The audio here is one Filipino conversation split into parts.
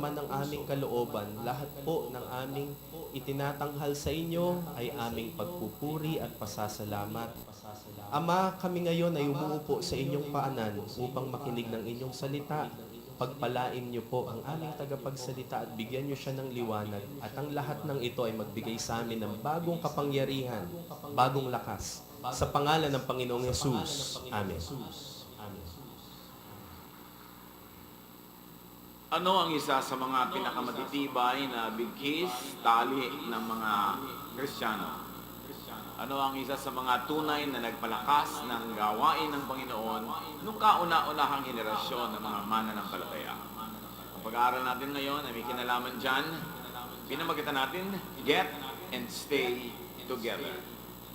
laman ng aming kalooban, lahat po ng aming itinatanghal sa inyo ay aming pagpupuri at pasasalamat. Ama, kami ngayon ay umuupo sa inyong paanan upang makinig ng inyong salita. Pagpalain niyo po ang aming tagapagsalita at bigyan niyo siya ng liwanag. At ang lahat ng ito ay magbigay sa amin ng bagong kapangyarihan, bagong lakas. Sa pangalan ng Panginoong Yesus. Amen. Ano ang isa sa mga pinakamatitibay na bigkis, tali ng mga Kristiyano? Ano ang isa sa mga tunay na nagpalakas ng gawain ng Panginoon nung kauna-unahang henerasyon ng mga mananampalataya? Ang pag-aaral natin ngayon ay may kinalaman dyan. Pinamagitan natin, get and stay together.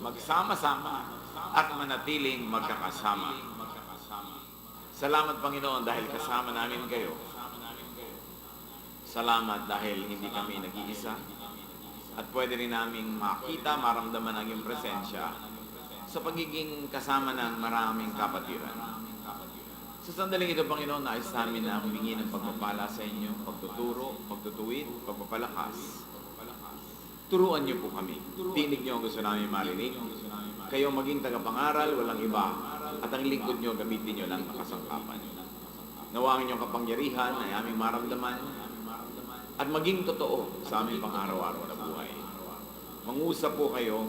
Magsama-sama at manatiling magkakasama. Salamat Panginoon dahil kasama namin kayo. Salamat dahil hindi kami nag-iisa at pwede rin naming makita, maramdaman ang iyong presensya sa pagiging kasama ng maraming kapatiran. Sa sandaling ito, Panginoon, nais namin na humingi ng pagpapala sa inyo, pagtuturo, pagtutuwid, pagpapalakas. Turuan niyo po kami. Tinig niyo ang gusto namin marinig. Kayo maging tagapangaral, walang iba. At ang lingkod niyo, gamitin niyo lang ang kasangkapan. Nawa ang inyong kapangyarihan ay aming maramdaman at maging totoo sa aming pang-araw-araw na buhay. Mangusap po kayo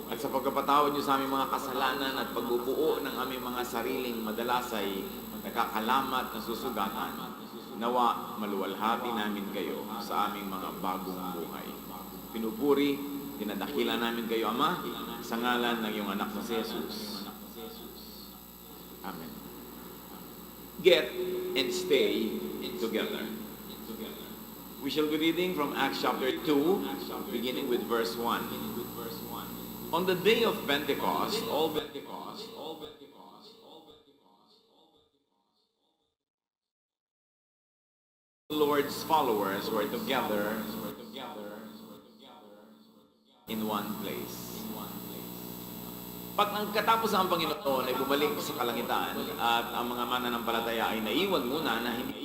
at sa pagkapatawad niyo sa aming mga kasalanan at pagbubuo ng aming mga sariling madalas ay nakakalamat na susugatan, nawa maluwalhati namin kayo sa aming mga bagong buhay. Pinupuri, dinadakila namin kayo, Ama, sa ngalan ng iyong anak na si Jesus. Amen. Get and stay together. We shall be reading from Acts chapter 2, beginning with verse 1. On the day of Pentecost, all the Lord's followers were together in one place. Pag nagkatapos ang Panginoon ay bumalik sa kalangitan at ang mga mananampalataya ay naiwan muna na hindi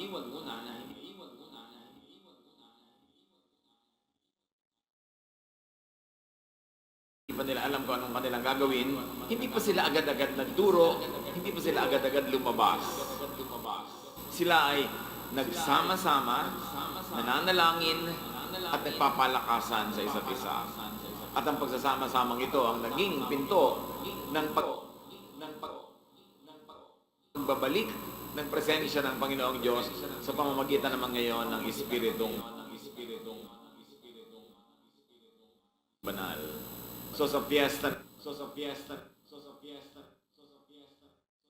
pa nila alam kung anong kanilang gagawin, hindi pa sila agad-agad nagturo, hindi pa sila agad-agad lumabas. Sila ay nagsama-sama, nananalangin, at nagpapalakasan sa isa't isa. At ang pagsasama-samang ito ang naging pinto ng pagbabalik ng presensya ng Panginoong Diyos sa pamamagitan naman ngayon ng Espiritong banal. So sa fiesta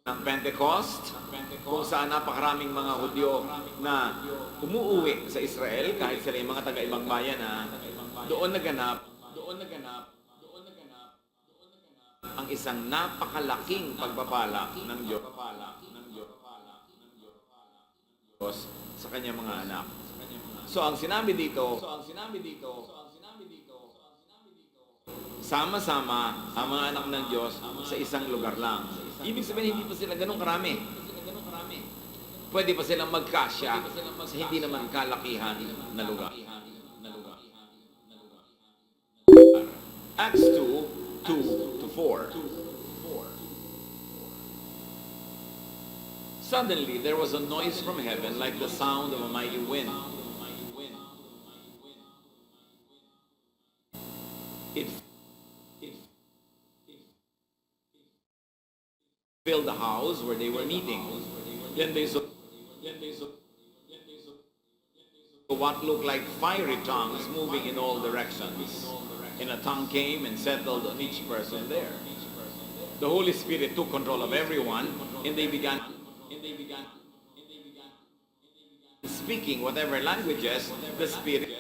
ng Pentecost, kung saan napakaraming mga Hudyo na umuuwi sa Israel kahit sila yung mga taga-ibang bayan na doon naganap ang isang napakalaking pagpapala ng Diyos sa kanyang mga anak. So ang sinabi dito, sama-sama ang mga anak ng Diyos sa isang lugar lang. Ibig sabihin, hindi pa sila ganun karami. Pwede pa silang magkasya sa hindi naman kalakihan na lugar. Acts 2:2-4. Suddenly, there was a noise from heaven like the sound of a mighty wind. It filled the house where they were meeting. Then they saw what looked like fiery tongues moving in all directions. And a tongue came and settled on each person there. The Holy Spirit took control of everyone, and they began speaking whatever languages the Spirit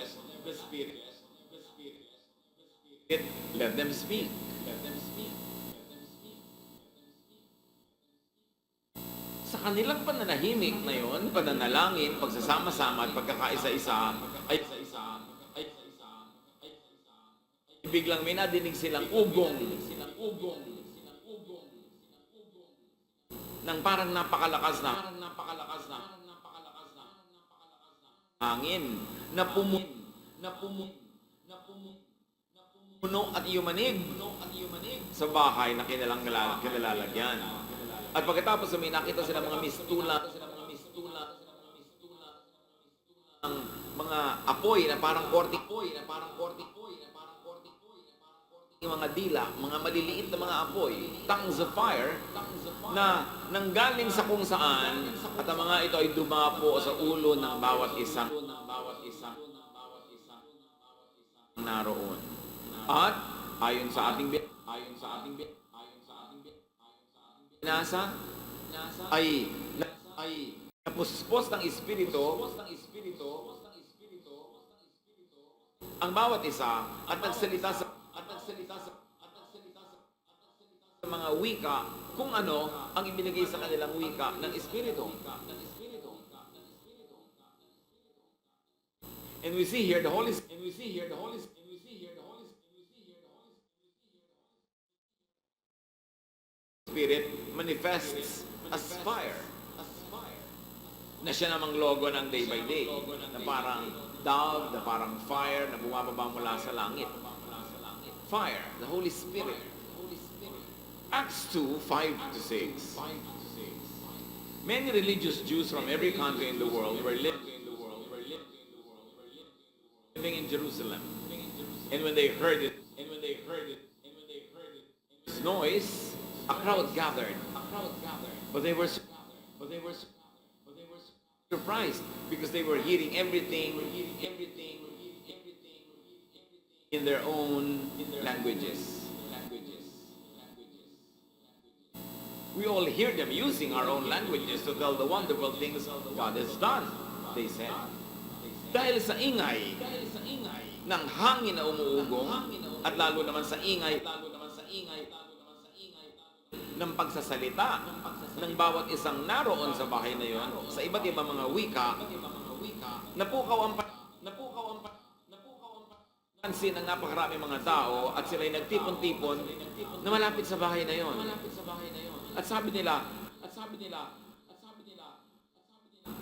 let them speak. Sa kanilang pananahimik na yon, pananalangin, pagsasama-sama at pagkakaisa-isa ay biglang may nadinig silang ugong ng parang napakalakas na hangin na pumuno at yumanig sa bahay na kinalalagyan. At pagkatapos may nakita sila mga mistula ng mga apoy na parang kortik, yung mga dila, mga maliliit na mga apoy, tongues of fire, na nanggaling sa kung saan, at ang mga ito ay dumapo sa ulo ng bawat isang naroon. At ayon sa ating binasa ay napuspos ng Espiritu ang bawat isa at nagsalita sa mga wika kung ano ang ibinigay sa kanilang wika ng Espiritu. And we see here the Holy Spirit manifests as fire. Na siya namang logo ng day by day. Na parang dove, na parang fire, na bumababa mula sa langit. Fire, the Holy Spirit. Acts 2, 5-6. Many religious Jews from every country in the world were living in Jerusalem. And when they heard it, this noise, a crowd gathered. But they were surprised because they were hearing everything in their own languages. We all hear them using our own languages to tell the wonderful things God has done, they said. Dahil sa ingay ng hangin na umuugong at lalo naman sa ingay ng pagsasalita ng bawat isang naroon sa bahay na yon sa iba't ibang mga wika, napukaw ang pansin ng napakarami mga tao at sila'y nagtipon-tipon na malapit sa bahay na yon. At sabi nila,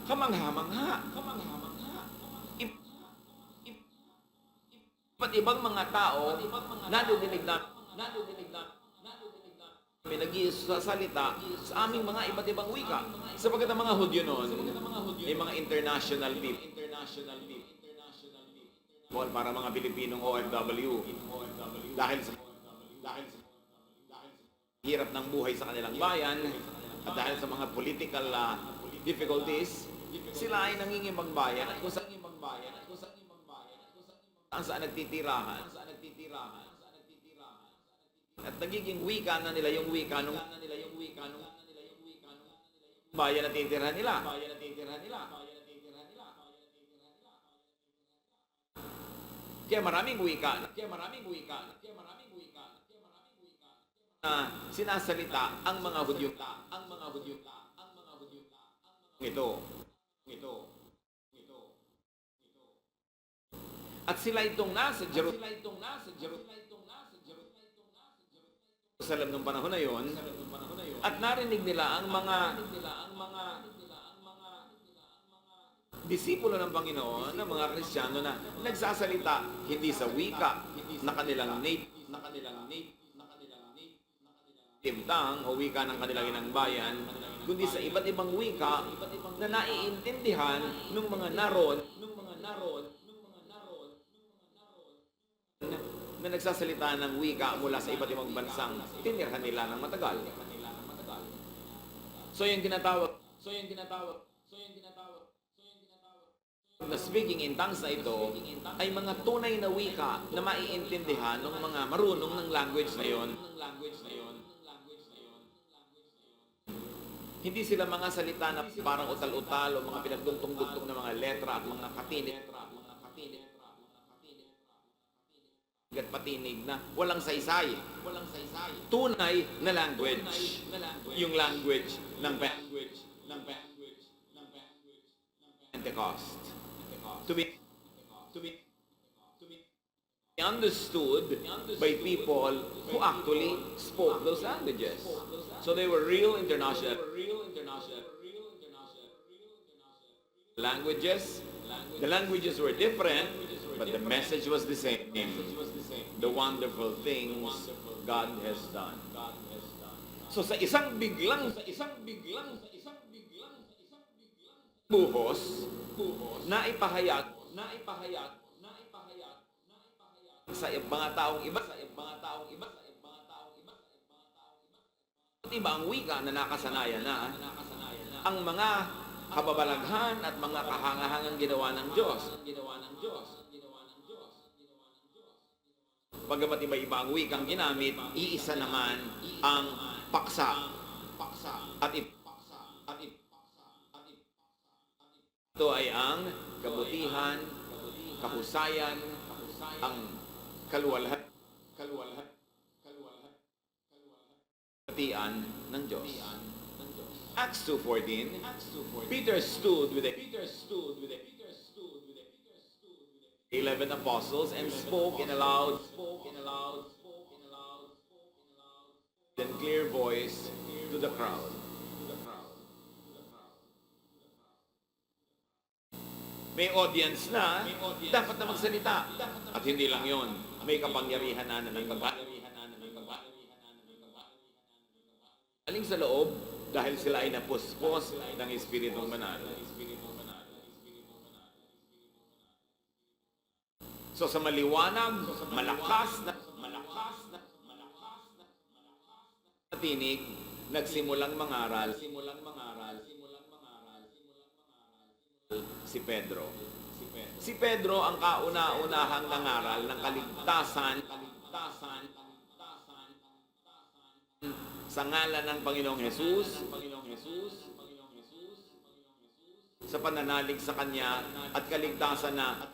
kamangha-mangha. Iba't ibang mga tao nadidinig na may nagsasalita sa aming mga iba't ibang wika. Sapagkat ang mga Hudyo noon ay mga international people. Para mga Pilipinong OFW. Dahil sa hirap ng buhay sa kanilang bayan at dahil sa mga political difficulties, sila ay nangingimbang bayan at kung saan nagtitirahan. At nagiging wika na nila yung wika nung bayan na titirhan nila. Kaya maraming wika na sinasalita ang mga Hudyo. Ito. At sila itong nasa Jerusalem nung panahon na yon, at narinig nila ang mga disipulo ng Panginoon, ng mga Kristiyano na nagsasalita hindi sa wika na kanilang native tongue o wika ng kanilang inang bayan, kundi sa iba't ibang wika na naiintindihan ng mga naroon na nagsasalita ng wika mula sa iba't ibang bansang tinirhan nila ng matagal. So yung tinatawag na speaking in tongues na ito ay mga tunay na wika na maiintindihan ng mga marunong ng language na yon. Hindi sila mga salita na parang utal-utal o mga pinagdugtong-dugtong na mga letra at mga katinit at patinig na walang saysay. Tunay na language. Yung language ng Pentecost. To be understood by people who actually spoke those languages. So they were real international languages The languages were different, but the message was the same. The wonderful things God has done. So sa isang biglang buhos, naipahayag sa mga taong iba, iba ang wika na nakasanayan na ang mga kababalaghan at mga kahangahangang ginawa ng Diyos. Bagamat iba-iba ang wikang ginamit, iisa naman ang paksa. At ito ay ang kabutihan, kahusayan, ang kaluwalhatian ng Diyos. Acts 2:14, Peter stood with the 11 apostles and spoke in a loud and clear voice to the crowd. May audience na, dapat na magsalita. At hindi lang yon, may kapangyarihan na ng babae. Aling sa loob, dahil sila ay napuspos ng Espiritong Banal. So sa maliwanag, malakas na tinig, nagsimulang mangaral si Pedro. Si Pedro ang kauna-unahang nangaral ng kaligtasan sa ngalan ng Panginoong Jesus, sa pananalig sa Kanya at kaligtasan na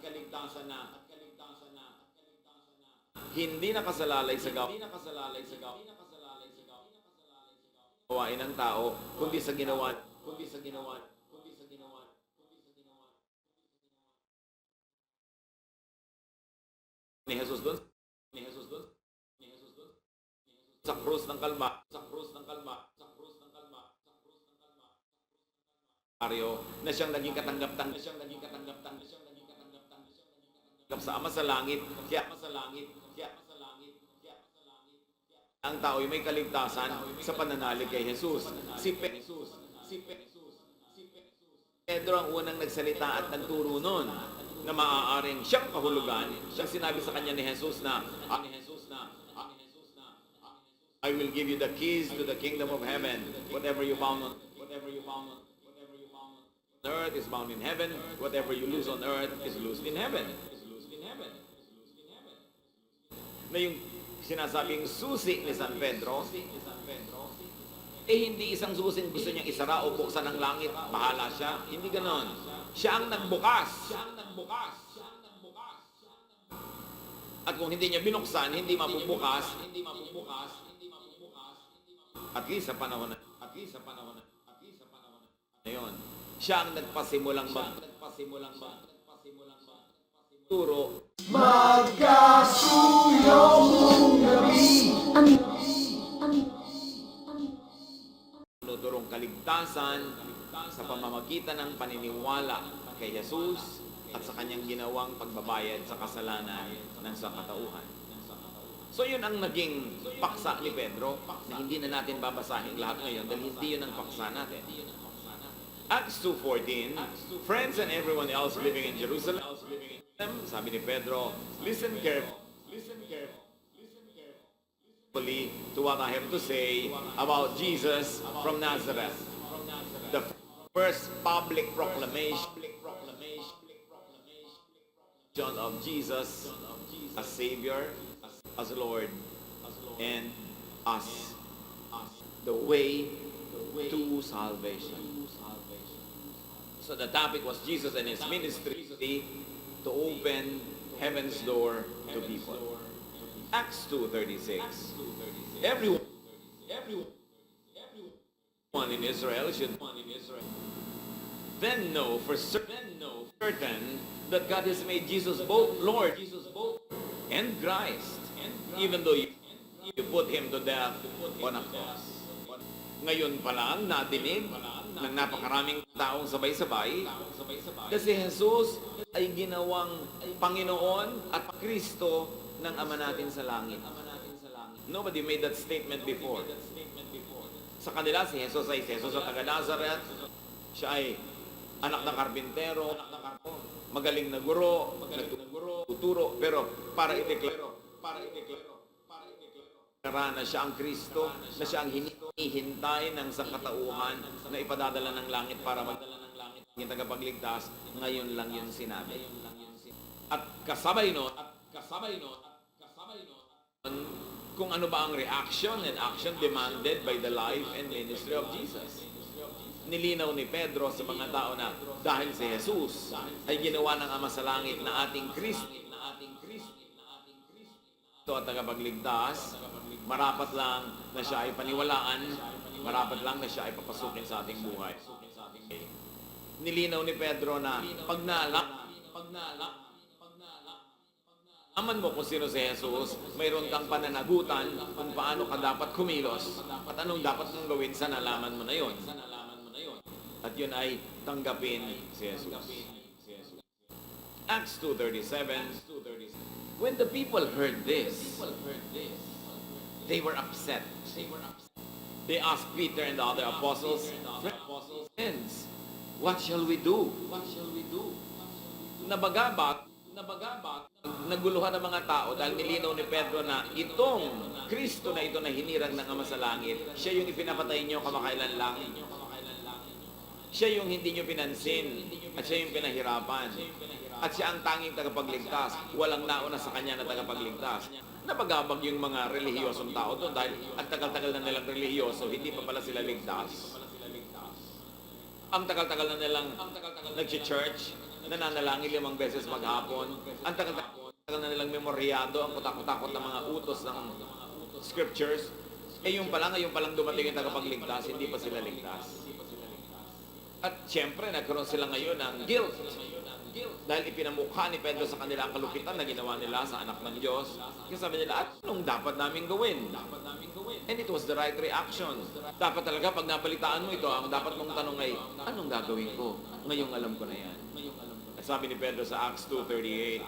hindi nakasalalay sa gawain ng tao, kundi sa ginawa ni Jesus doon sa krus ng Kalma na siyang naging katanggap-tanggap sa Ama sa langit, kaya ang tao ay may kaligtasan sa pananalig kay Jesus. Si Pedro ang unang nagsalita at nagturo nun na maaaring siyang kahulugan. Siyang sinabi sa kanya ni Jesus na I will give you the keys to the kingdom of heaven. Whatever you bound on earth is bound in heaven. Whatever you loose on earth is loosed in heaven. Na yung sinasabing susi ni San Pedro, hindi isang susing gusto niyang isara o buksan ng langit, bahala siya. Hindi ganon. Siya ang nagbukas. At kung hindi niya binuksan, hindi mabubukas. At least sa panahon na yun, siya ang nagpasimulang turo. Nuturong kaligtasan sa pamamagitan ng paniniwala kay Jesus at sa kanyang ginawang pagbabayad sa kasalanan ng sangkatauhan. So yun ang naging paksa ni Pedro na hindi na natin babasahin lahat ngayon dahil hindi yun ang paksa natin. Acts 2:14, friends and everyone else living in Jerusalem, sabi ni Pedro, listen carefully to what I have to say about Jesus from Nazareth. The first public proclamation of Jesus as Savior, as Lord, and as the way to salvation. So the topic was Jesus and His ministry to open heaven's door to people. Acts 2:36. Everyone in Israel should then know for certain that God has made Jesus both Lord and Christ, even though you put Him to death on a cross. Ngayon pa lang nadinig ng napakaraming taong sabay-sabay na si Jesus ay ginawang Panginoon at Kristo ng Ama natin sa langit. Nobody made that statement before. Sa kanila, si Jesus ay Jesus sa taga Nazareth. Siya ay anak ng karpintero, magaling na guro, nagtuturo, pero para i-declare na siya ang Kristo, na siya ang hinihintay ng sangkatauhan na ipadadala ng langit para maging tagapagligtas. Ngayon lang yun sinabi. At kasabay nun, kung ano ba ang reaction and action demanded by the life and ministry of Jesus. Nilinaw ni Pedro sa mga tao na dahil si Jesus ay ginawa ng Ama sa langit na ating Kristo at tagapagligtas, marapat lang na siya ay paniwalaan, marapat lang na siya ay papasukin sa ating buhay. Nilinaw ni Pedro na pag aman mo kung sino si Jesus, mayroon kang pananagutan kung paano ka dapat kumilos at anong dapat mong gawin sa nalaman mo na yon. At yun ay tanggapin si Jesus. Acts 2:37. When the people heard this, they were upset. They asked Peter and the other apostles, "Friends, what shall we do?" Nabagabak, naguluhan ng mga tao dahil nilinaw ni Pedro na itong Kristo na ito na hinirang ng Ama sa langit, siya yung ipinapatay niyo kamakailan lang. Siya yung hindi niyo pinansin at siya yung pinahirapan. At siya ang tanging tagapagligtas. Walang nauna sa kanya na tagapagligtas. Nabagabag yung mga relihiyosong tao doon dahil ang tagal-tagal na nilang relihiyoso, hindi pa pala sila ligtas. Ang tagal-tagal na nilang nag-church, nananalangin 5 beses maghapon. Ang tagal-tagal na nilang memoryado, ang kutakot-takot ng mga utos ng scriptures. Ngayon pa lang dumating yung tagapagligtas, hindi pa sila ligtas. At siyempre, nagkaroon sila ngayon ng guilt. Dahil ipinamukha ni Pedro sa kanila ang kalupitan na ginawa nila sa anak ng Diyos. Kasi sabi nila, at anong dapat namin gawin? And it was the right reaction. Dapat talaga, pag nabalitaan mo ito, ang dapat mong tanong ay, anong gagawin ko? Ngayong alam ko na yan. At sabi ni Pedro sa Acts 2:38,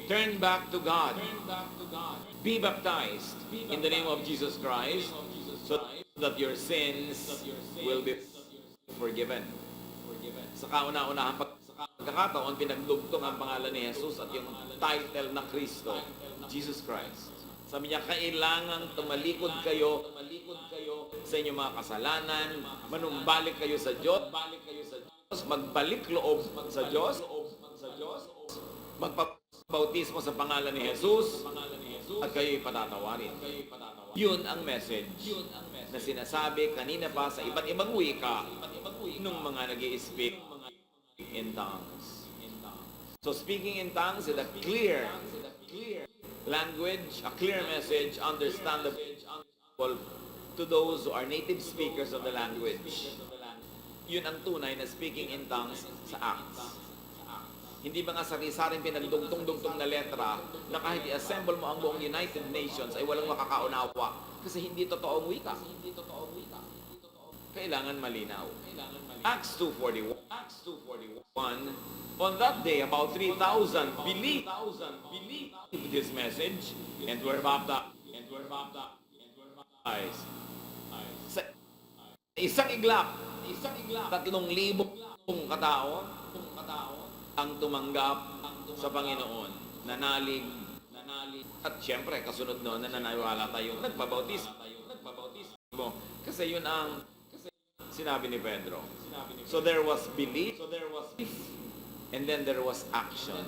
turn back to God. Be baptized in the name of Jesus Christ so that your sins will be forgiven. Sa kauna-unahan pagkakataon, pinagdugtong ang pangalan ni Jesus at yung title na Kristo, Jesus Christ. Sabi niya, kailangang tumalikod kayo sa inyong mga kasalanan, manumbalik kayo sa Diyos, magbalik loob sa Diyos, magpabautismo sa pangalan ni Jesus, at kayo'y patatawarin. Yun ang message na sinasabi kanina pa sa iba't ibang wika nung mga nag-i-speak in tongues. So speaking in tongues is a clear language, a clear message, understandable to those who are native speakers of the language. Yun ang tunay na speaking in tongues sa Acts. Hindi ba nga sari-saring pinagdugtong-dugtong na letra na kahit i-assemble mo ang buong United Nations ay walang makakaunawa kasi hindi totoong wika. Kailangan malinaw. Acts 2:41. On that day, about 3,000 believed this message and were baptized. Sa isang iglap, 3,000 katao ang tumanggap sa Panginoon. Nanalig. At siyempre, kasunod noon, nananiwala tayong nagpabautismo. Kasi yun ang sinabi ni Pedro. So there was belief, and then there was action.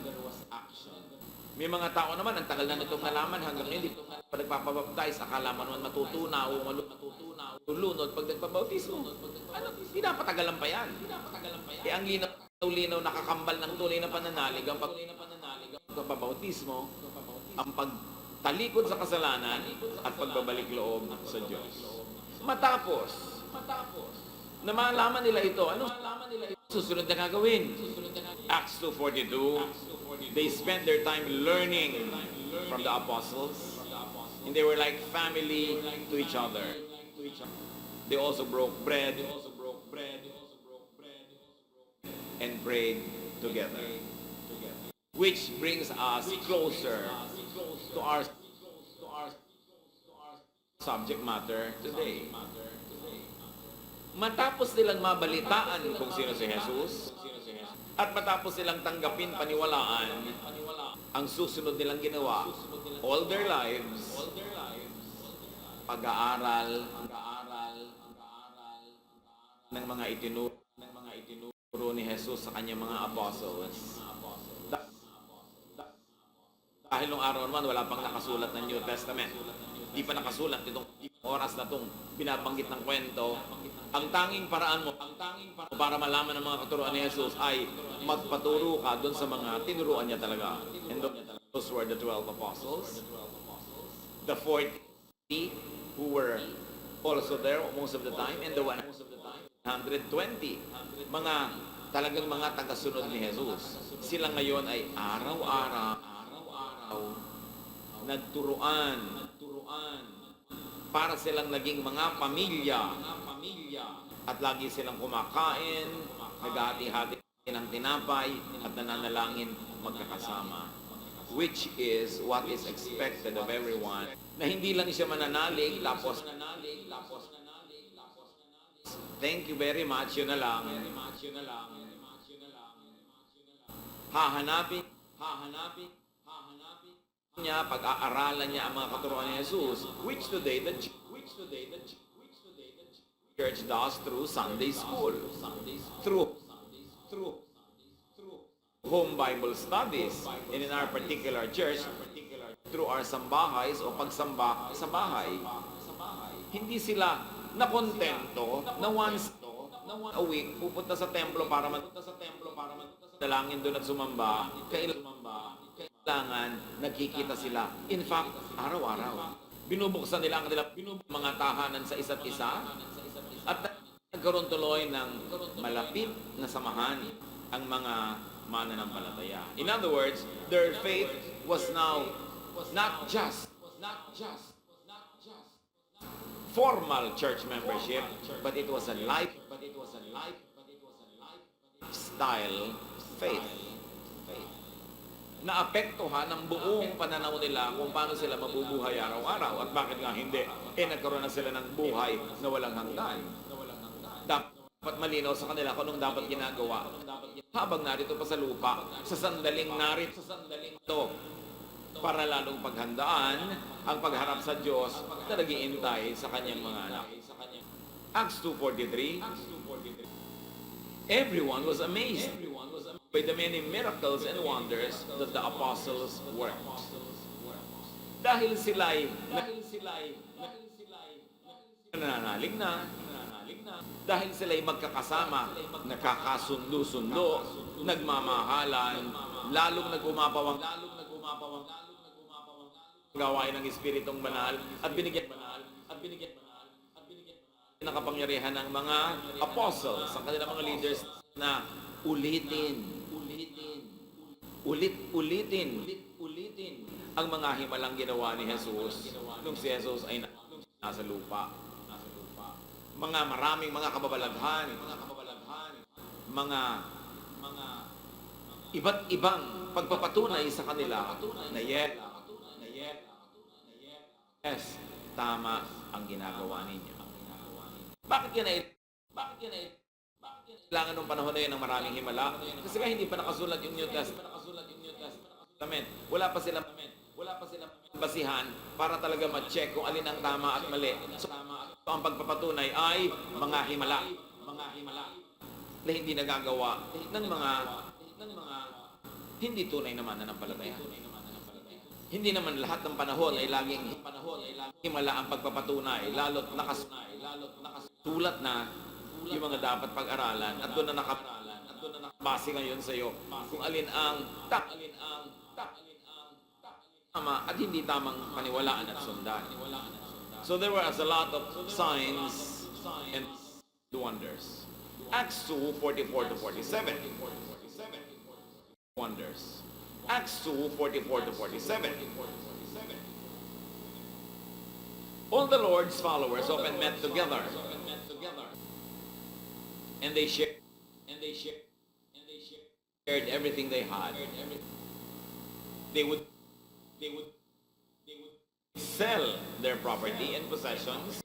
May mga tao naman, ang tagal na nitong nalaman hanggang hindi pa nagpapabaptize, akala mo naman matutunaw, tulunod pag nagpabautismo. Ano, pinapatagalan pa yan. Ang linaw nakakambal ng tunay na pananalig, ang pagpapabautismo, ang pagtalikod sa kasalanan, at pagbabalik loob sa Diyos. Matapos, na malaman nila ito, ano susunod na gagawin? Acts 2:42, they spent their time learning from the apostles, and they were like family to each other. They also broke bread and prayed together. Which brings us closer to our subject matter today. Matapos nilang mabalitaan kung sino si Jesus, at matapos silang tanggapin, paniwalaan, ang susunod nilang ginawa, all their lives, pag-aaral ng mga itinuro ni Jesus sa kanyang mga apostles. Dahil nung araw naman, wala pang nakasulat ng New Testament. Di pa nakasulat itong oras na itong binabanggit ng kwento. Ang tanging paraan mo para malaman ng mga katuruan ni Jesus ay magpaturo ka doon sa mga tinuruan niya talaga. And those were the 12 apostles. The 40 who were also there most of the time, and the 120. Mga talagang mga tagasunod ni Jesus. Sila ngayon ay araw-araw nagturuan para silang naging mga pamilya at lagi silang kumakain, naghahati-hati ng tinapay at nananalangin magkakasama, which is what is expected of everyone, na hindi lang siya mananalig tapos thank you very much, yun na lang. Hahanapin niya, pag-aaralan niya ang mga katuruan ni Jesus, which today the church does through Sunday school, through home Bible studies, and in our particular church, through our sambahays o pagsamba sa bahay. Hindi sila nakontento na once a week pupunta sa templo para dalangin doon at sumamba. Kailangan nagkikita sila. In fact, araw-araw. Binubuksan nila ang kanilang mga tahanan sa isa't isa at nagkaroon tuloy ng malapit na samahan ang mga mananampalataya. In other words, their faith was now not just formal church membership, but it was a lifestyle faith. Naapektuhan ang buong pananaw nila kung paano sila mabubuhay araw-araw. At bakit nga hindi? Nagkaroon na sila ng buhay na walang hanggan. Dapat malinaw sa kanila kung anong dapat ginagawa. Habang narito pa sa lupa, sa sandaling ito, para lalong paghandaan ang pagharap sa Diyos na nag-iintay sa kanyang mga anak. Acts 2:43, everyone was amazed by the many miracles and wonders that the apostles worked. Dahil sila'y nananalig na, dahil sila'y magkakasama, nakakasundo-sundo, nagmamahalan, lalong nag-umapawang gawain ng Espiritong Banal at binigyan ng kapangyarihan ng mga apostles, ang kanilang mga leaders na ulitin ang mga himalang ginawa ni Jesus nung si Jesus ay nasa lupa. Maraming mga kababalaghan, mga iba't ibang pagpapatunay sa kanila na yes, tama ang ginagawa ninyo. Bakit kailangan nung panahon na yun ng maraming himala? Kasi nga hindi pa nakasulat yung New Testament. Wala pa silang basihan para talaga ma-check kung alin ang tama at mali. So, ang pagpapatunay ay mga himala na hindi nagagawa ng mga hindi tunay naman na nampalataya. Hindi naman lahat ng panahon ay laging himala ang pagpapatunay, lalo't nakasulat na yung mga dapat pag-aralan at doon na nakabase ngayon sa iyo kung alin ang tama at hindi tamang paniwalaan at sundan. So there was a lot of signs and wonders. Acts 2:44-47. Wonders. Acts 2:44-47. All the Lord's followers often met together, and they shared shared everything they had. They would sell their property and possessions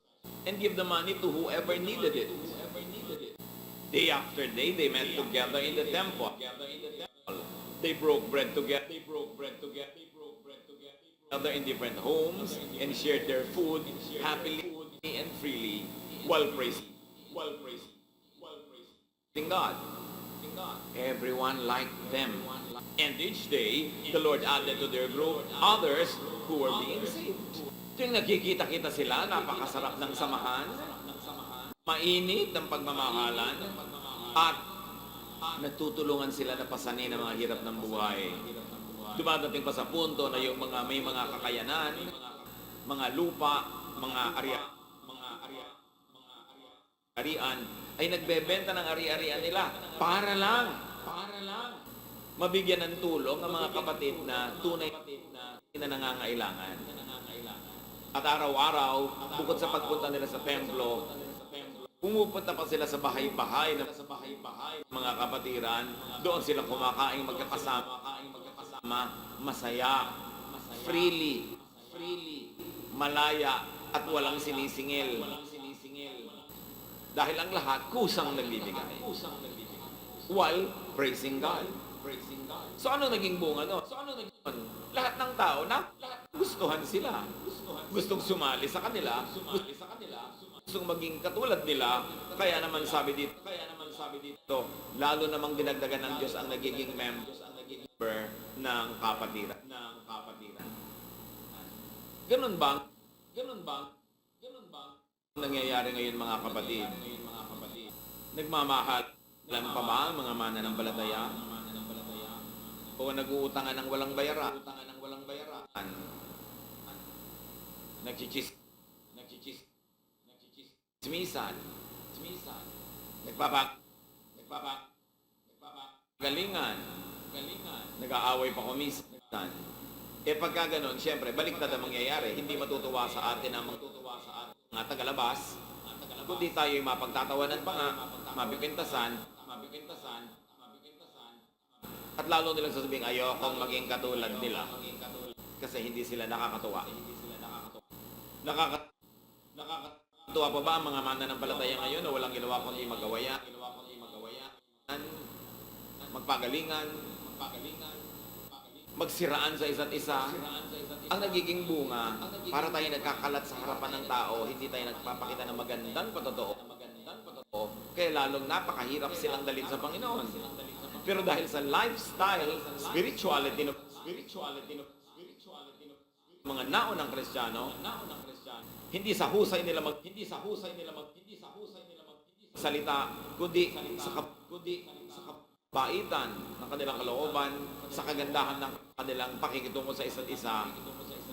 and give the money to whoever needed it. Day after day, they met together in the temple. They broke bread together. Together in different homes and shared their food happily and freely while praising God. Everyone liked them. And each day, the Lord added to their group others who were being saved. Tuwing nakikita-kita sila, napakasarap ng samahan, mainit ang pagmamahalan, at natutulungan sila na pasanin ang mga hirap ng buhay. Dumadating pa sa punto na yung mga may mga kakayanan, mga lupa, mga arian, ay nagbebenta ng ari-arian nila para lang mabigyan ng tulong ang mga kapatid na tunay na nangangailangan. At araw-araw, bukod sa pagpunta nila sa templo, pumupunta pa sila sa bahay-bahay mga kapatiran. Doon sila kumakain magkakasama, masaya, freely, malaya, at walang sinisingil. Dahil ang lahat kusang nagbibigay. While praising God. So ano naging bunga no? Lahat ng tao gustuhan sila. Gustong sumali sa kanila. Gustong maging katulad nila. Kaya naman sabi dito, lalo namang dinagdagan ng Diyos ang nagiging member ng kapatiran. Ganun bang nangyayari ngayon mga kapatid? Nagmamahal pa ba ang mga mananampalataya? O nag-uutangan ng walang bayaran? Nagchichismisan. Galingan. Nag-aaway pa kumisan. Pagka ganun, siyempre, baliktad ang mangyayari. Hindi matutuwa sa atin ang mga tagalabas, kundi tayo'y mapagtatawanan pa nga, mapipintasan, at lalo nilang sasabing ayokong maging katulad nila kasi hindi sila nakakatuwa. Nakakatuwa pa ba ang mga mananampalataya ngayon na walang ginawa kundi magawayan, magpagalingan, magsiraan sa isa't isa? Ang nagiging bunga, para tayo nagkakalat sa harapan ng tao, hindi tayo nagpapakita ng magandang patotoo. Kaya lalong napakahirap silang dalhin sa Panginoon. Pero dahil sa lifestyle, spirituality mga naunang Kristiyano, hindi sa husay nila salita, kundi sa kabaitan ng kanilang kalooban, sa kagandahan ng kanilang pakikitungo sa isa't isa,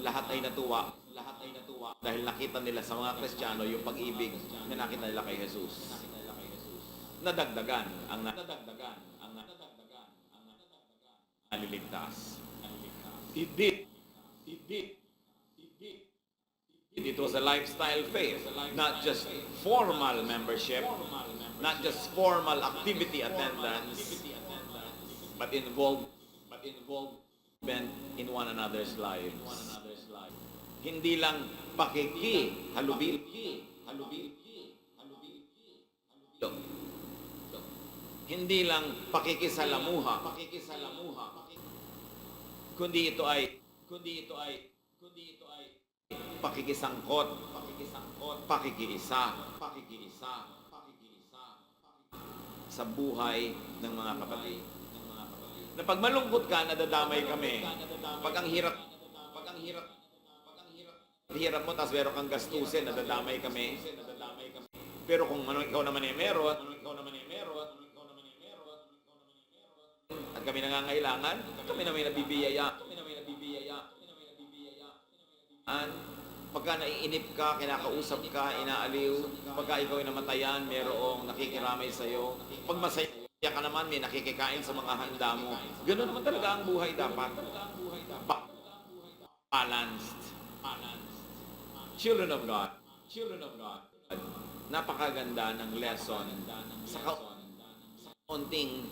lahat ay natuwa dahil nakita nila sa mga Kristiyano yung pag-ibig na nakita nila kay Jesus. Nadagdagan ang naliligtas. It was a lifestyle faith, not just formal membership, not just formal activity attendance, but involvement in one another's lives. Hindi lang halubilo. Hindi lang pakikisalamuha. Kundi ito ay pakikisangkot, pakikiisa sa buhay ng mga kapatid. Na pag malungkot ka, nadadamay kami. Pag ang hirap mo, tapos meron kang gastusin, nadadamay kami. Pero kung ikaw naman ay meron, at kami nangangailangan, kami na may nabibiyaya. Pagka naiinip ka, kinakausap ka, inaaliw, pagka ikaw ay namatayan, merong nakikiramay sa'yo. Pag masaya ka naman, may nakikikain sa mga handa mo. Ganoon naman talaga ang buhay dapat. Balanced. Children of God. Napakaganda ng lesson sa kaunting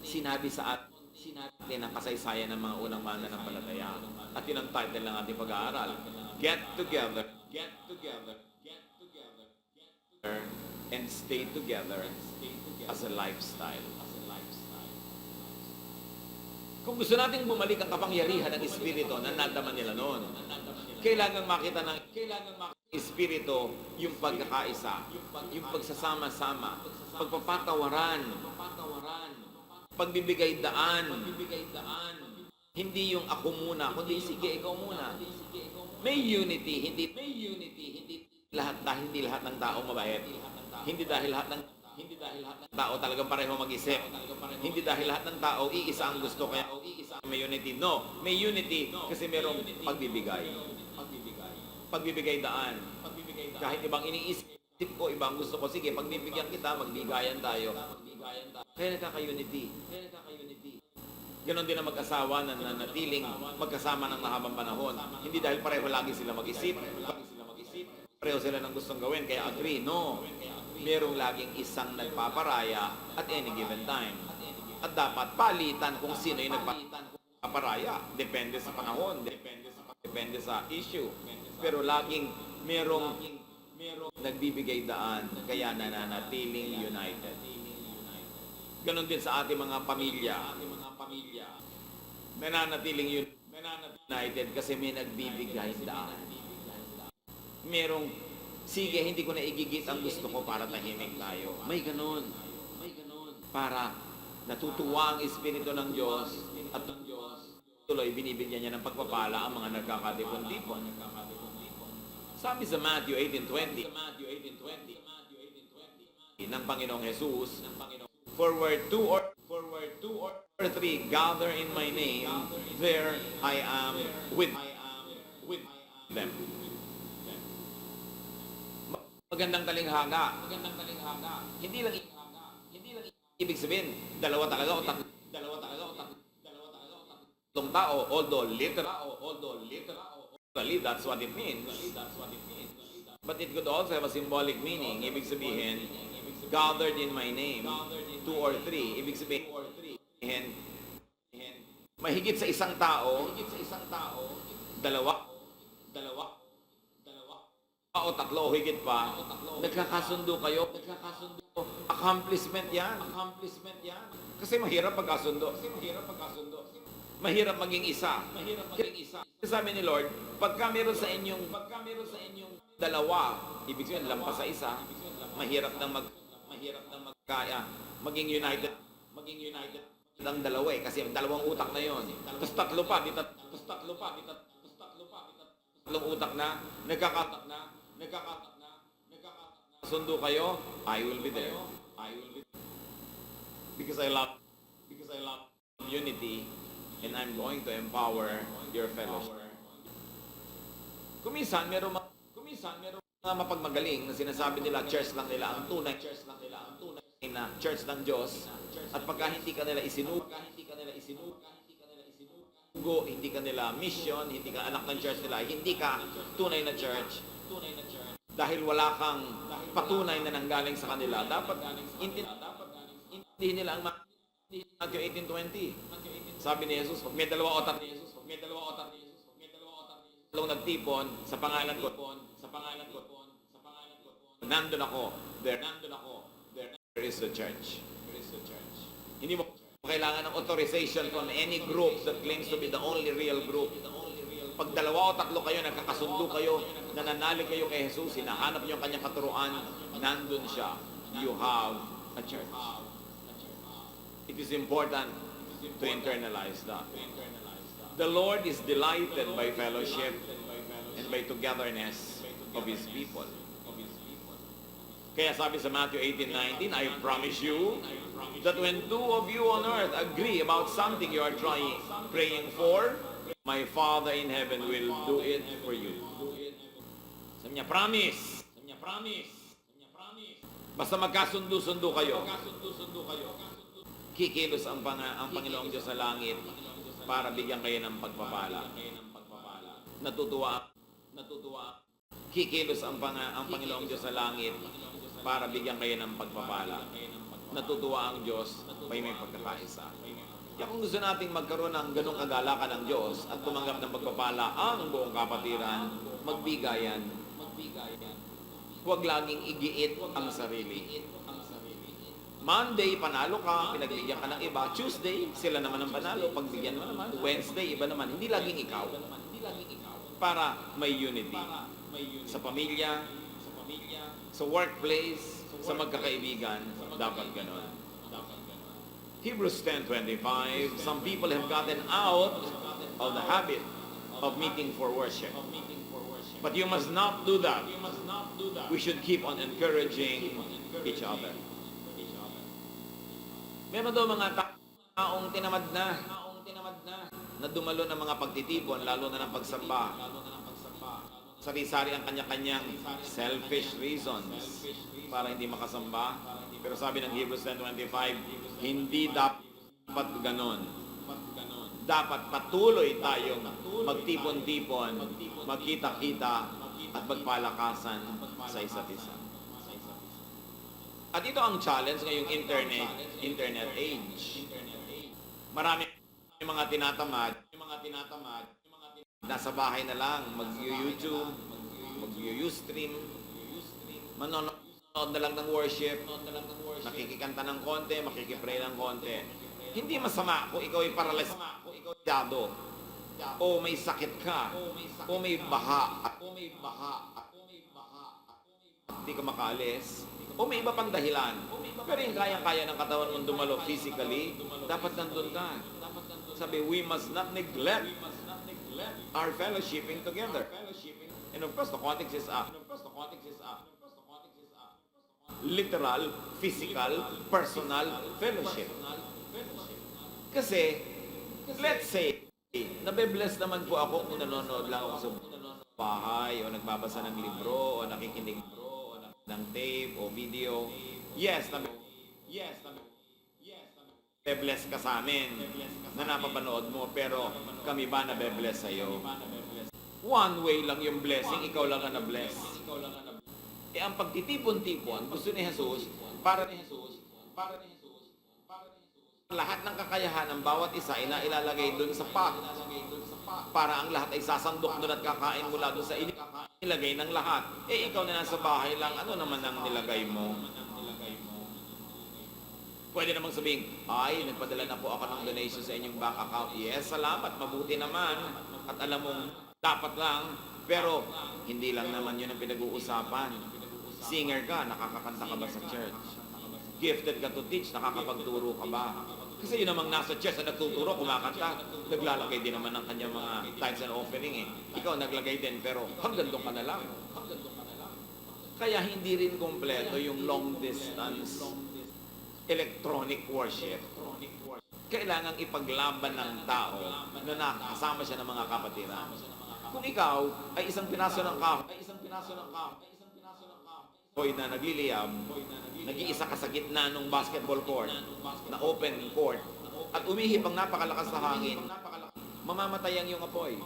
sinabi natin ang kasaysayan ng mga unang mananampalataya. At yun ang title ng ating pag-aaral. Get together, and stay together as a lifestyle. Kung gusto nating bumalik ang kapangyarihan ng Espiritu na nadaman nila noon, kailangan makita ng Espiritu yung pagkakaisa, yung pagsasama-sama, pagpapatawaran, pagbibigay daan. Hindi yung ako muna, kundi sige ikaw muna. May unity, hindi lahat ng tao mabait. Hindi dahil lahat ng tao talagang pareho mag-isip. Hindi dahil lahat ng tao iisa ang gusto kaya may unity. No, may unity kasi merong pagbibigay. Pagbibigay daan. Kahit ibang iniisip ko, ibang gusto ko, sige, pagbibigyan kita, magbigayan tayo. Kaya nagkaka-unity. Ganon din ang mag-asawa na natiling magkasama ng mahabang panahon. Hindi dahil pareho lagi sila mag-isip. Pareho sila ng gustong gawin, kaya agree. No. Merong laging isang nagpaparaya at any given time. At dapat palitan kung sino yung nagpaparaya. Depende sa panahon, depende sa issue. Pero laging merong nagbibigay daan, kaya nananatiling united. Ganon din sa ating mga pamilya. Nananatiling united kasi may nagbibigay daan. Merong, sige, hindi ko na igigit ang gusto ko para tahimik tayo. May ganon. Para natutuwa ang Espiritu ng Diyos at ng Diyos tuloy binibigyan niya ng pagpapala ang mga nagkakatipon-tipon. Sabi sa Matthew 18:20 ng Panginoong Jesus, For where two or three gather in my name, there I am with them. Magandang talinghaga. Hindi lang ibig sabihin, dalawa talaga o tatlong tao, although literally that's what it means. But it could also have a symbolic meaning. Ibig sabihin, gathered in my name, 2 or 3. Ibig sabihin, mahigit sa isang tao, dalawa, o tatlo o higit pa, nagkakasundo kayo. Accomplishment yan. Kasi mahirap pagkasundo. Mahirap maging isa. Sabi ni Lord, pagka meron sa inyong dalawa, ibig sabihin lampas sa isa, mahirap nang magkaya, maging united ng dalawa eh, kasi dalawang utak na yon. Tapos tatlo pa, tatlong utak na, nagkakasundo kayo, I will be there. Because I love unity, and I'm going to empower your fellowship. Kuminsan, meron mga mapagmagaling na sinasabi nila, church lang nila ang tunay na church ng Diyos. At pagka hindi ka nila isinugo, hindi ka nila mission, hindi ka anak ng church nila, hindi ka tunay na church. Dahil wala kang patunay na nanggaling sa kanila, dapat intindihin nila ang Matthew 18:20. Sabi ni Jesus, may dalawa o tatlong nagtipon sa pangalan ko, nandun ako, there is the church. Hindi mo kailangan ng authorization from any group that claims to be the only real group. Pag dalawa o tatlo kayo, nagkakasundo kayo, nananalig kayo kay Jesus, hinahanap niyo ang kanyang katuruan, nandun siya. You have a church. It is important to internalize that. The Lord is delighted by fellowship and by togetherness of His people. Kaya sabi sa Matthew 18:19, I promise you that when two of you on earth agree about something you are praying for, my Father in heaven will do it for you. Sabi niya, promise. Basta magkasundo-sundo kayo. Kikilos ang Panginoong Diyos sa langit para bigyan kayo ng pagpapala. Natutuwa. Kikilos ang Panginoong Diyos sa langit para bigyan kayo ng pagpapala. natutuwa ang Diyos, may pagkakaisa. Kaya kung gusto nating magkaroon ng ganong kagalakan ng Diyos at tumanggap ng pagpapala ang buong kapatiran, magbigayan. Huwag laging igiit ang sarili. Monday, panalo ka, pinagbigyan ka ng iba. Tuesday, sila naman ang panalo, pagbigyan mo naman. Wednesday, iba naman. Hindi laging ikaw. Para may unity. Sa pamilya, sa workplace, sa magkakaibigan, dapat ganon. Hebrews 10:25, some people have gotten out of the habit of meeting for worship. But you must not do that. We should keep on encouraging each other. Meron daw mga taong tinamad na dumalo ng mga pagtitipon, lalo na ng pagsamba. Sari-sari ang kanya-kanyang selfish reasons para hindi makasamba. Pero sabi ng Hebrews 10:25, hindi dapat ganon. Dapat patuloy tayong magtipon-tipon, magkita-kita, at magpalakasan sa isa't isa. At ito ang challenge ngayong internet age. Marami mga tinatamad, nasa bahay na lang, mag-YouTube, mag-Ustream, manonood na lang ng worship, nakikikanta ng konti, makikipray ng konti. Hindi masama kung ikaw ay paralisado, o may sakit ka, o may baha, hindi ka makaalis, o may iba pang dahilan. Pero yung kaya-kaya ng katawan mong dumalo physically, dapat nandun ka. Sabi, we must not neglect our fellowshipping together. And of course, the context is literal, physical, personal fellowship. Kasi, let's say, nabe-bless naman po ako kung nanonood lang ako sa bahay, o nagbabasa ng libro, o nakikinig ng tape, o video. Yes, nabe-bless ka sa amin na napapanood mo, pero kami ba nabe-bless sa'yo? One way lang yung blessing, ikaw lang ang na-bless. Ang pagtitipon-tipon, gusto ni Jesus, para lahat ng kakayahan ng bawat isa ay nailalagay doon sa pot. Para ang lahat ay sasandok doon at kakain mula doon sa ilagay ng lahat. Ikaw na nasa bahay lang, ano naman ang nilagay mo? Pwede namang sabihin, ay, nagpadala na po ako ng donation sa inyong bank account. Yes, salamat, mabuti naman. At alam mong, dapat lang. Pero, hindi lang naman yun ang pinag-uusapan. Singer ka, nakakakanta ka ba sa church? Gifted ka to teach, nakakapagturo ka ba? Kasi yun namang nasa church na nagtuturo, kumakanta, naglalagay din naman ng kanyang mga tithes and offering eh. Ikaw naglagay din, pero hanggang doon ka na lang. Kaya hindi rin kompleto yung long distance electronic worship. Kailangang ipaglaban ng tao na nakasama siya ng mga kapatiran. Kung ikaw ay isang pinaso ng kahoy na nagliliyab, nag-iisa ka sa gitna ng basketball court, na open court, at umihip ang napakalakas na hangin, mamamatay ang iyong apoy.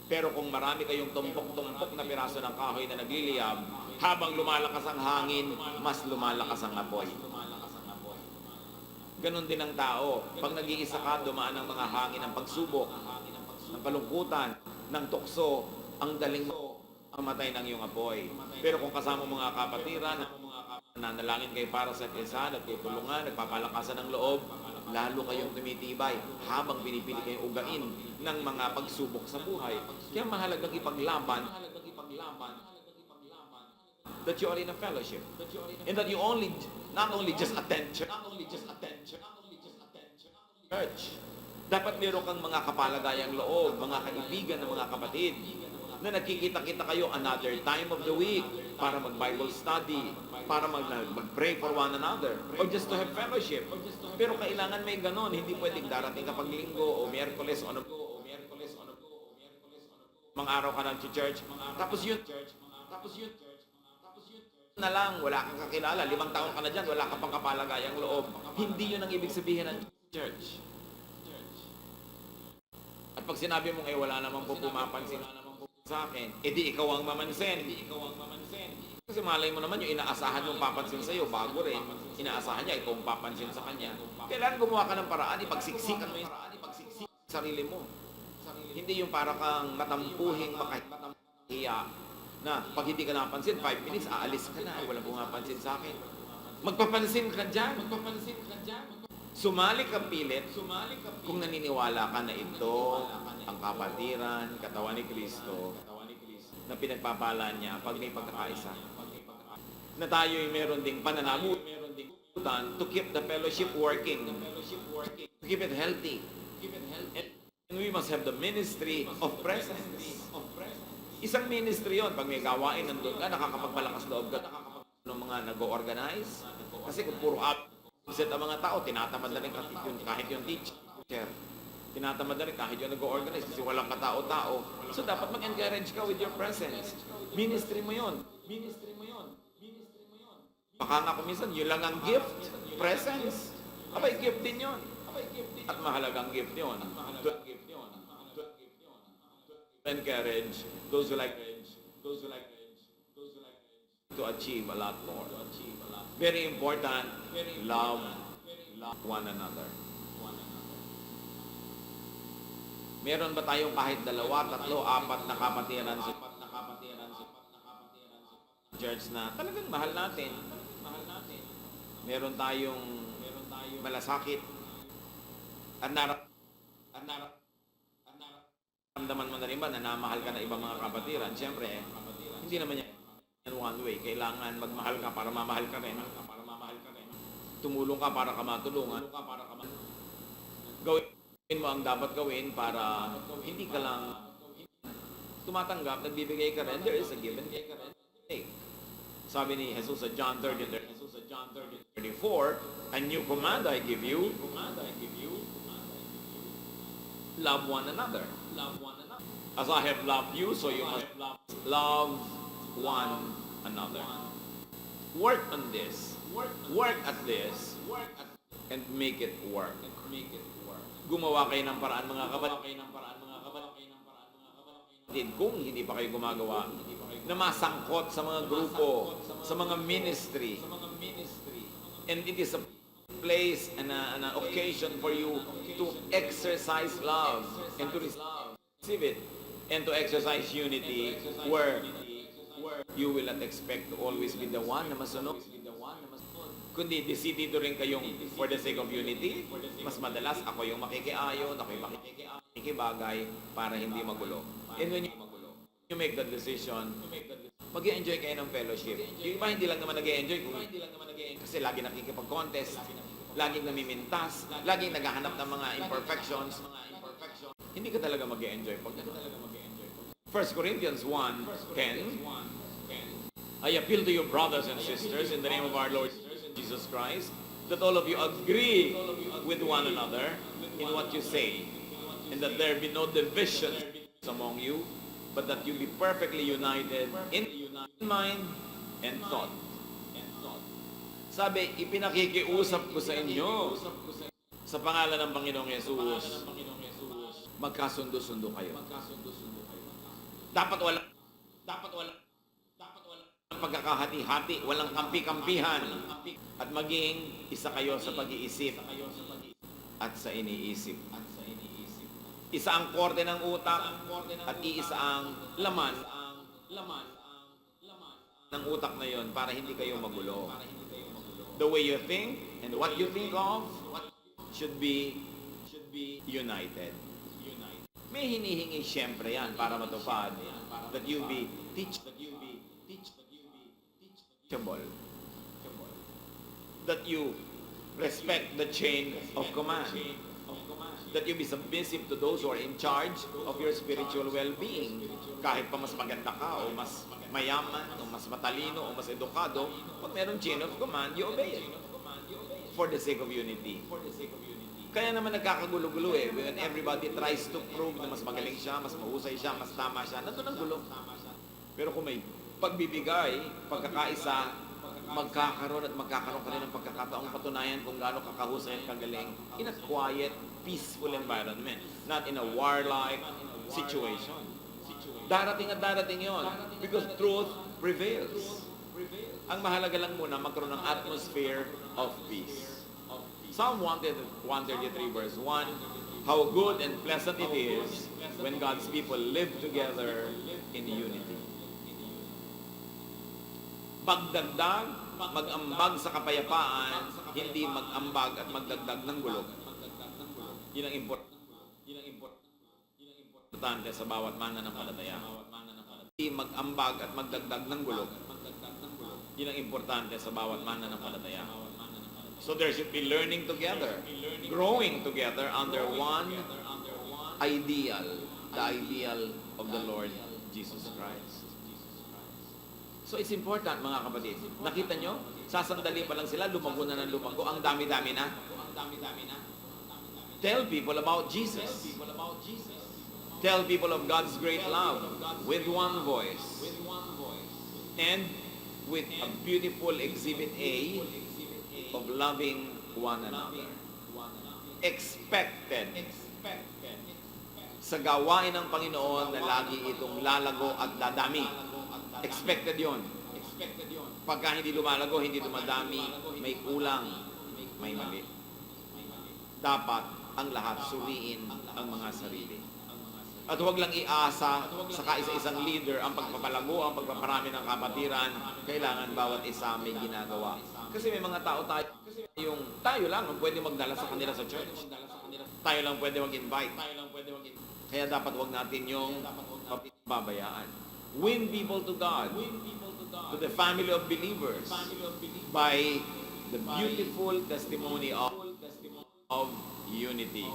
Pero kung marami kayong tumpok-tumpok na piraso ng kahoy na nagliliyab, habang lumalakas ang hangin, mas lumalakas ang apoy. Ganon din ang tao. Pag nag-iisa ka, dumaan ng mga hangin ng pagsubok, ng kalungkutan, ng tukso, ang daling mamatay ng iyong apoy. Pero kung kasama mga kapatiran, nanalangin kayo para sa isa, nagtutulungan, nagpapalakasan ng loob, lalo kayong tumitibay habang pinipili kayong ugain ng mga pagsubok sa buhay. Kaya mahalagang ipaglaban that you are in a fellowship. And that you not only just attend church. Dapat meron kang mga kapalagayang loob, mga kaibigan ng mga kapatid, na nagkikita-kita kayo another time of the week para mag-Bible study, para mag-pray for one another, or just to have fellowship. Pero kailangan may ganon, hindi pwedeng darating kapag linggo o Miyerkules o mga araw ka ng church, tapos yun na lang, wala kang kakilala, 5 taon ka na dyan, wala ka pang kapalagayang loob. Hindi yun ang ibig sabihin ng church. At pag sinabi mong, wala namang po pumapansin sa akin, edi ikaw ang mamansin. Kasi Kasi malay mo naman yung inaasahan mong papansin sa'yo, bago rin, inaasahan niya, ikaw ang papansin sa kanya. Kailangan gumawa ka ng paraan, ipagsiksikan mo yung sarili mo. Hindi yung para kang matampuhing makahiya na pag hindi ka napansin, 5 minutes, aalis ka na, walang pumapansin sa akin. Magpapansin ka dyan. Sumali ka pilit kung naniniwala ka na ito ang kapatiran, katawan ni Kristo na pinagpapala niya pag may pagkakaisa. Na tayo'y meron ding pananagutan to keep the fellowship working, to keep it healthy. And we must have the ministry of presence. Isang ministry yon. Pag may gawain, nandun ka, nakakapagpalakas loob ka, ng mga nag-organize. Kasi kung puro absent ang mga tao, tinatamad na rin kahit yung teacher. Tinatamad na rin kahit yung nag-organize kasi walang katao-tao. So dapat mag-encourage ka with your presence. Ministry mo yon. Baka nga kung minsan, yun lang ang gift, presence. Abay, gift din yon. At mahalagang gift yon. Encourage those who like to achieve a lot more. Very important, love one another. Meron ba tayong kahit 2, 3, 4 na kapatiran sa church na talagang mahal natin? Meron tayong malasakit at naramdaman mo na rin ba na namahal ka na ibang mga kapatiran? Siyempre, hindi naman yan one way. Kailangan magmahal ka para mamahal ka rin. Tumulong ka para ka matulungan. Gawin mo ang dapat gawin para hindi ka lang tumatanggap, nagbibigay ka rin. There is a give and take. Sabi ni Jesus sa John 30:34, a new command I give you, love one another. As I have loved you, so you must love one another. Work on this. Work at this. And make it work. Gumawa kayo ng paraan, mga kapatid. Kung hindi pa kayo gumagawa, na masangkot sa mga grupo, sa mga ministry. And it is a place and an occasion for you to exercise love and to receive it and to exercise unity where you will not expect to always be the one na masunod. Kundi dito rin kayong for the sake of unity, mas madalas ako yung makikiayon, ako yung makikibagay para hindi magulo. And when you make that decision, mag-enjoy kayo ng fellowship. Yung iba hindi lang naman nag-enjoy kasi lagi nakikipag-contest, laging namimintas, laging naghahanap ng mga imperfections. Hindi ka talaga mag-enjoy pag 1 Corinthians 1:10, I appeal to you, brothers and sisters, in the name of our Lord Jesus Christ, that all of you agree with one another in what you say, and that there be no division among you, but that you be perfectly united in mind and thought. Sabi, ipinakikiusap ko sa inyo sa pangalan ng Panginoong Yesus, magkasundo-sundo kayo. Dapat walang pagkakahati-hati, walang kampi-kampihan, at maging isa kayo sa pag-iisip at sa iniisip. Isa ang korte ng utak at iisa ang laman ng utak na yon para hindi kayo magulo. The way you think and what you think of should be united. May hinihingi siyempre yan para matupad that you be teachable. That you respect the chain of command. That you be submissive to those who are in charge of your spiritual well-being. Kahit pa mas maganda ka o mas mayaman o mas matalino o mas edukado, pag merong chain of command, you obey it. For the sake of unity. Kaya naman nagkakagulo-gulo eh. When everybody tries to prove na mas magaling siya, mas mahusay siya, mas tama siya, nandun ang gulo. Pero kung may pagbibigay, pagkakaisa, magkakaroon ka rin ng pagkakataong patunayan kung gaano kakahusay at kagaling in a quiet, peaceful environment, not in a warlike situation. Darating at darating yon because truth prevails. Ang mahalaga lang muna magkaroon ng atmosphere of peace. Psalm 133 verse 1, how good and pleasant it is when God's people live together in unity. Pagdagdag, mag-ambag sa kapayapaan, hindi mag-ambag at magdagdag ng gulo. Yun ang importante sa bawat mananampalataya. Hindi mag-ambag at magdagdag ng gulo. Yun ang importante sa bawat mananampalataya. So there should be learning together, growing together under one ideal, the ideal of the Lord Jesus Christ. So it's important, mga kapatid. Nakita nyo, sasandali pa lang sila, lumago na ng lumago. Ang dami-dami na. Tell people about Jesus. Tell people of God's great love with one voice. And with a beautiful exhibit A of loving one another. Expected sa gawain ng Panginoon na lagi itong lalago at dadami. Expected yon. Pagka hindi lumalago, hindi dumadami, may kulang, may mali. Dapat ang lahat suriin ang mga sarili. At huwag lang iasa sa kaisa-isang leader ang pagpapalago, ang pagpaparami ng kapatiran. Kailangan bawat isa may ginagawa. Kasi may mga tao tayo lang ang pwede magdala sa kanila sa church. Tayo lang pwede mag-invite. Kaya dapat huwag natin yung pabayaan. Win people to God, to the family of believers, by the beautiful testimony of unity.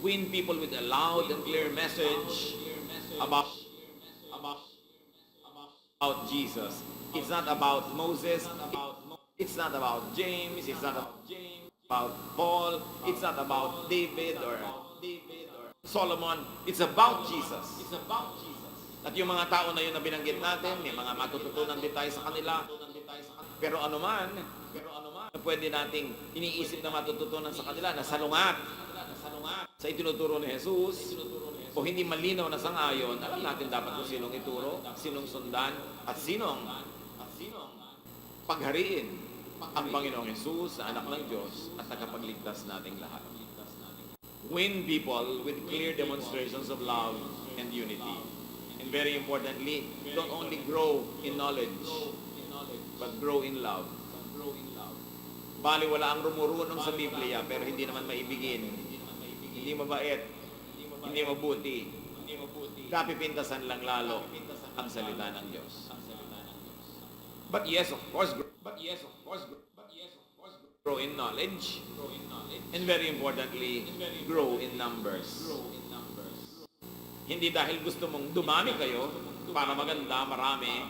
Win people with a loud and clear message about Jesus. It's not about Moses. It's not about James. It's not about Paul. It's not about David or Solomon. It's about Jesus. At yung mga tao na yun na binanggit natin, may mga matututunan din tayo sa kanila. Pero anuman, pwede nating iniisip na matututunan sa kanila na salungat sa itinuturo ni Jesus o hindi malinaw na sangayon, alam natin dapat kung sinong ituro, sinong sundan, at sinong paghariin ang Panginoong Jesus na anak ng Diyos at nakapagligtas nating lahat. Win people with clear demonstrations of love and unity. And very importantly, don't only grow in knowledge, but grow in love. Bali, wala ang rumurunong sa Biblia, pero hindi naman maibigin. Hindi mabait, hindi mabuti. Kapipintasan lang lalo ang salita ng Diyos. But yes, of course, grow in knowledge. And very importantly, grow in numbers. Hindi dahil gusto mong dumami kayo para maganda, marami,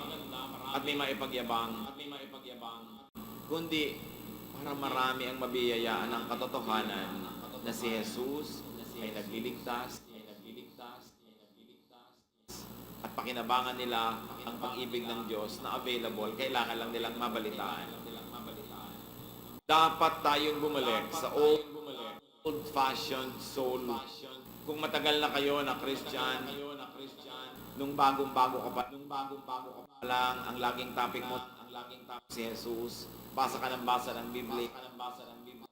at may maipagyabang, kundi para marami ang mabiyayaan ng katotohanan na si Jesus ay nagliligtas at pakinabangan nila ang pag-ibig ng Diyos na available, kailangan lang nilang mabalitaan. Dapat tayong bumalik sa old-fashioned soul. Kung matagal na kayo na Christian, nung bagong-bago ka pa lang, ang laging topic mo, si Jesus, basa ka ng basa ng Biblia,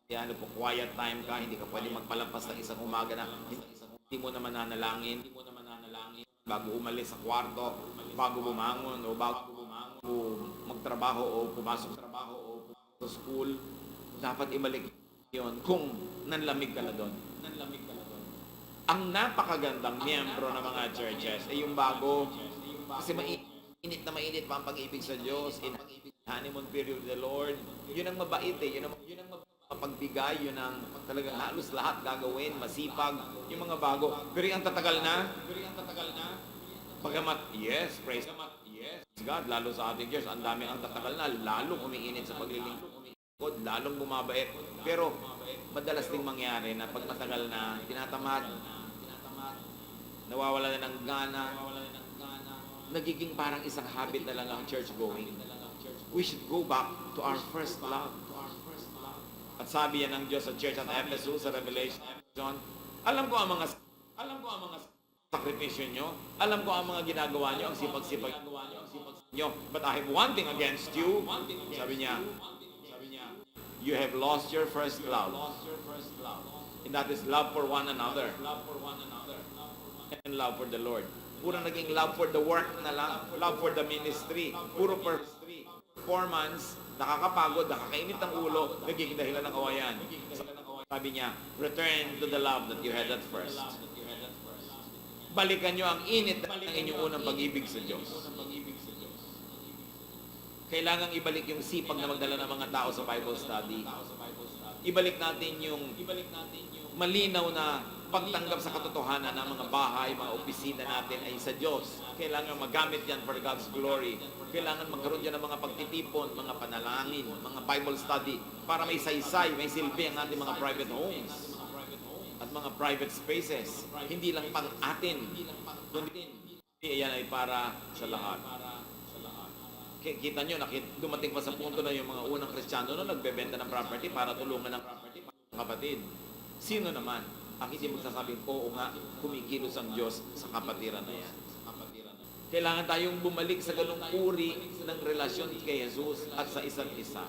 ano po, quiet time ka, hindi ka pwede magpalampas ng isang umaga na hindi mo naman nanalangin bago umalis sa kwarto, bago bumangon o bago magtrabaho o pumasok sa school. Dapat ibalik yon kung nanlamig ka na doon. Ang napakagandang miyembro ng mga churches ay yung bago, kasi mainit na mainit pa ang pag-ibig sa Diyos, in honeymoon period of the Lord. Yun ang mabait yun ang pagbigay, yun ang talagang halos lahat gagawin, masipag, yung mga bago. Pero yung tatagal na, pagamat, yes, praise God, lalo sa ating Diyos, ang dami ang tatagal na, lalong umiinit sa paglilingkod, lalong bumabait. Pero, madalas ding mangyari na pag matagal na, tinatamad, nawawala na ng gana, nagiging parang isang habit na lang ang church going. We should go back to our first love. At sabi yan ng Diyos sa church at Ephesus, sa Revelation, alam ko ang mga sakripisyo nyo. Alam ko ang mga ginagawa nyo, ang sipag-sipag nyo. But I have one thing against you. Sabi niya, you have lost your first love. And that is love for one another. And love for the Lord. Puro naging love for the work na lang. Love for the ministry. Puro performance, nakakapagod, nakakainit ang ulo, naging dahilan ng kawayan. Sabi niya, return to the love that you had at first. Balikan nyo ang init ng inyong unang pag-ibig sa Diyos. Kailangang ibalik yung sipag na magdala ng mga tao sa Bible study. Ibalik natin yung malinaw na pagtanggap sa katotohanan ng mga bahay, mga opisina natin ay sa Diyos. Kailangan magamit yan for God's glory. Kailangan magkaroon dyan ng mga pagtitipon, mga panalangin, mga Bible study para may saysay, may silbi ang ating mga private homes at mga private spaces. Hindi lang pang atin, kundi yan ay para sa lahat. Kita nyo, dumating pa sa punto na yung mga unang Kristiyano na nagbebenta ng property para tulungan ng kapatid. Sino naman ang hindi magsasabing, oo nga, kumikilos ang Diyos sa kapatiran na yan. Kailangan tayong bumalik sa ganung uri ng relasyon kay Jesus at sa isa't isa.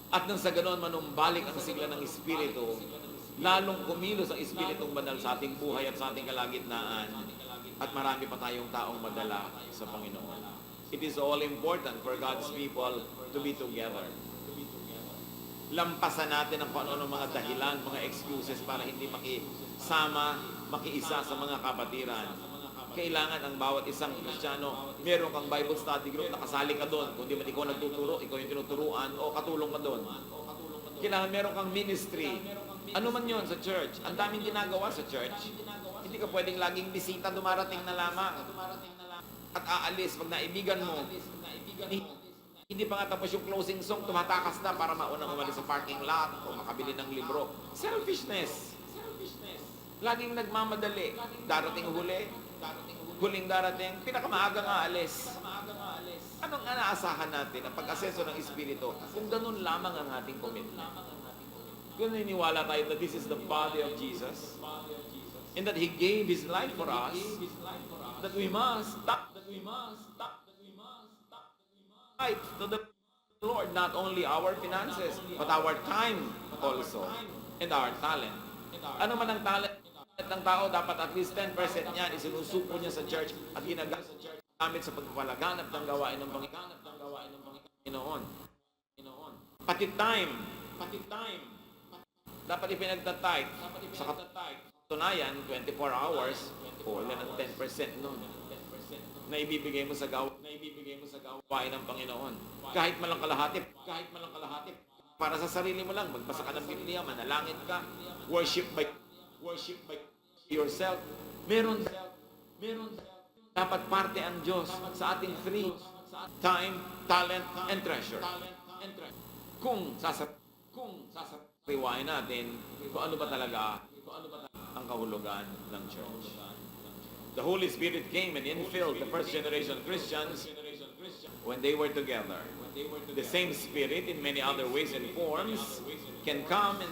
At nang sa ganon manumbalik ang sigla ng Espiritu, lalong kumilos ang Espiritong Banal sa ating buhay at sa ating kalagitnaan, at marami pa tayong taong madala sa Panginoon. It is all important for God's people to be together. Lampasan natin ang paano ng mga dahilan, mga excuses para hindi makisama, makiisa sa mga kapatiran. Kailangan ang bawat isang Kristiyano, meron kang Bible study group, nakasali ka doon. Kung di man ikaw nagtuturo, ikaw yung tinuturuan, o katulong ka doon. Kailangan meron kang ministry. Ano man yon sa church? Ang daming ginagawa sa church. Hindi ka pwedeng laging bisita, dumarating na lamang. At aalis, pag naibigan mo, hindi pa nga tapos yung closing song, tumatakas na para maunang umalis sa parking lot o makabili ng libro. Selfishness. Laging nagmamadali. Darating huling darating, pinakamaaga nga alis. Anong inaasahan natin ang pag-aseso ng Espiritu kung ganun lamang ang ating commitment? Kung niniwala tayo that this is the body of Jesus and that He gave His life for us, that we must right to the Lord, not only our finances, but our time also, and our talent. Ano man ang talent ng tao, dapat at least 10% niyan isinusuko niya sa church at ginagamit sa pagpapalaganap ng gawain ng Panginoon. Pati time, dapat ipinagtatay sa katunayan, 24 hours, o ilan ang 10% nun na ibibigay mo sa gawain ng Panginoon. Kahit malang kalahati, para sa sarili mo lang, magbasa ka ng Biblia, manalangin ka, worship by yourself. Meron dapat parte ang Diyos sa ating free time, talent, and treasure. Kung sasariwain natin kung ano ba talaga ang kahulugan ng church. The Holy Spirit came and infilled the first generation Christians when they were together. The same Spirit, in many other ways and forms, can come and